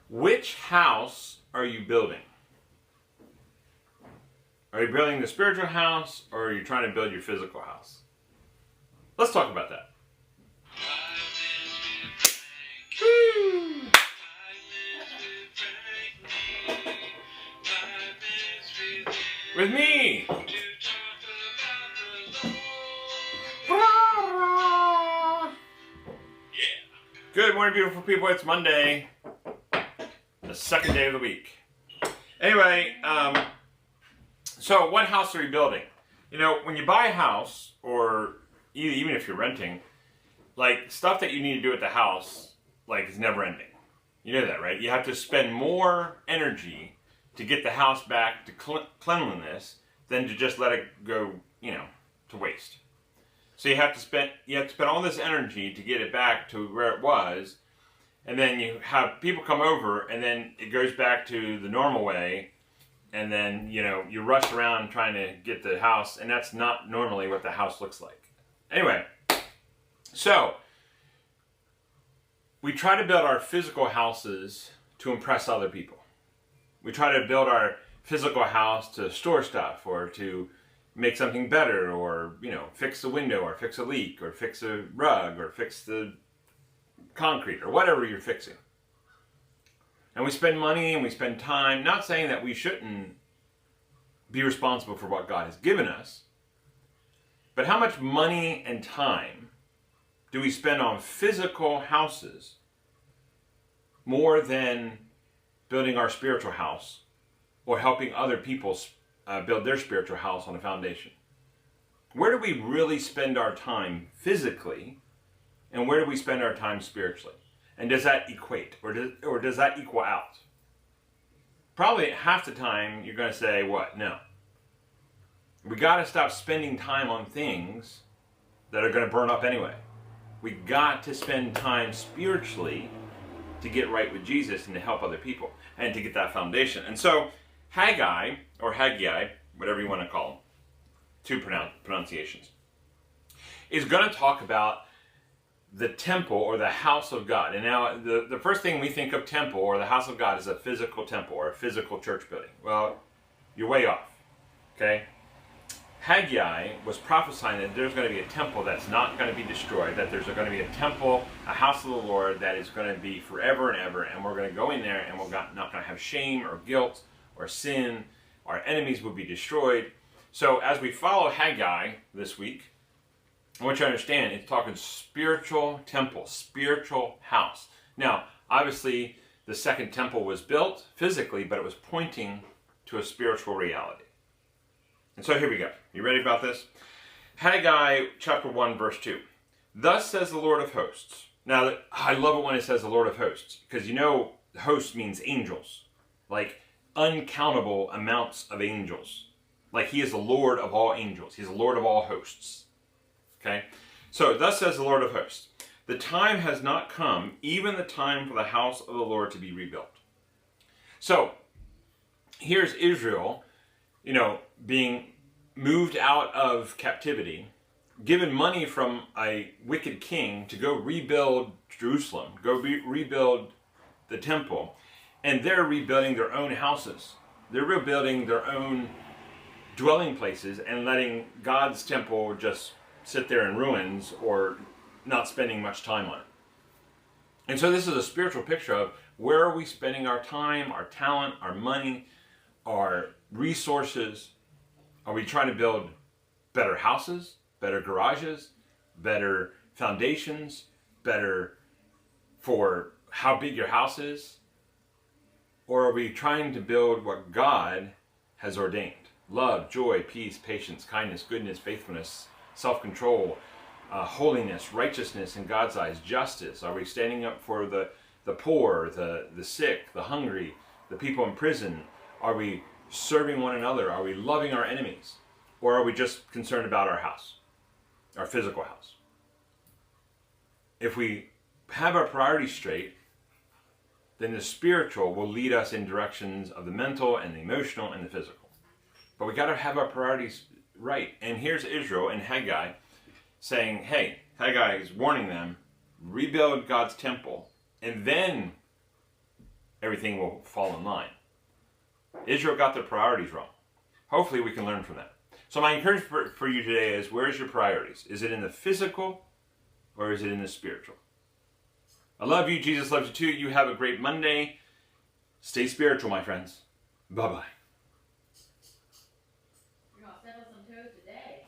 Which house are you building? Are you building the spiritual house, or are you trying to build your physical house? Let's talk about that. Woo! With me! Good morning, beautiful people. It's Monday, the second day of the week. Anyway, so what house are you building? You know, when you buy a house, or even if you're renting, like, stuff that you need to do at the house, like, is never ending. You know that, right? You have to spend more energy to get the house back to cleanliness than to just let it go, to waste. So you have to spend all this energy to get it back to where it was, and then you have people come over, and then it goes back to the normal way, and then you rush around trying to get the house, and that's not normally what the house looks like. Anyway, so we try to build our physical houses to impress other people. We try to build our physical house to store stuff, or to make something better, or fix a window, or fix a leak, or fix a rug, or fix the concrete, or whatever you're fixing. And we spend money and we spend time, not saying that we shouldn't be responsible for what God has given us, but how much money and time do we spend on physical houses more than building our spiritual house, or helping other people build their spiritual house on a foundation? Where do we really spend our time physically, and where do we spend our time spiritually? And does that equate, or does that equal out? Probably half the time you're going to say, what? No. We got to stop spending time on things that are going to burn up anyway. We got to spend time spiritually to get right with Jesus and to help other people and to get that foundation. And so Haggai, or Haggai, whatever you want to call them, two pronunciations, is going to talk about the temple, or the house of God. And now the first thing we think of temple, or the house of God, is a physical temple, or a physical church building. Well, you're way off. Okay? Haggai was prophesying that there's going to be a temple that's not going to be destroyed, that there's going to be a temple, a house of the Lord, that is going to be forever and ever, and we're going to go in there, and we're not going to have shame or guilt or sin. Our enemies will be destroyed. So as we follow Haggai this week, I want you to understand, it's talking spiritual temple, spiritual house. Now, obviously, the second temple was built physically, but it was pointing to a spiritual reality. And so here we go. You ready about this? Haggai chapter 1, verse 2. Thus says the Lord of hosts. Now, I love it when it says the Lord of hosts, because host means angels. Like uncountable amounts of angels. Like he is the Lord of all angels. He's the Lord of all hosts. Okay? So, thus says the Lord of hosts. The time has not come, even the time for the house of the Lord to be rebuilt. So, here's Israel, being moved out of captivity, given money from a wicked king to go rebuild Jerusalem, rebuild the temple, and they're rebuilding their own houses. They're rebuilding their own dwelling places and letting God's temple just sit there in ruins, or not spending much time on it. And so this is a spiritual picture of where are we spending our time, our talent, our money, our resources. Are we trying to build better houses, better garages, better foundations, better for how big your house is? Or are we trying to build what God has ordained? Love, joy, peace, patience, kindness, goodness, faithfulness, self-control, holiness, righteousness in God's eyes, justice. Are we standing up for the poor, the sick, the hungry, the people in prison? Are we serving one another? Are we loving our enemies? Or are we just concerned about our house, our physical house? If we have our priorities straight, then the spiritual will lead us in directions of the mental and the emotional and the physical. But we got to have our priorities right. And here's Israel and Haggai saying, hey, Haggai is warning them, rebuild God's temple, and then everything will fall in line. Israel got their priorities wrong. Hopefully we can learn from that. So my encouragement for you today is, where's your priorities? Is it in the physical or is it in the spiritual? I love you. Jesus loves you too. You have a great Monday. Stay spiritual, my friends. Bye-bye. You're going to step on some toes today.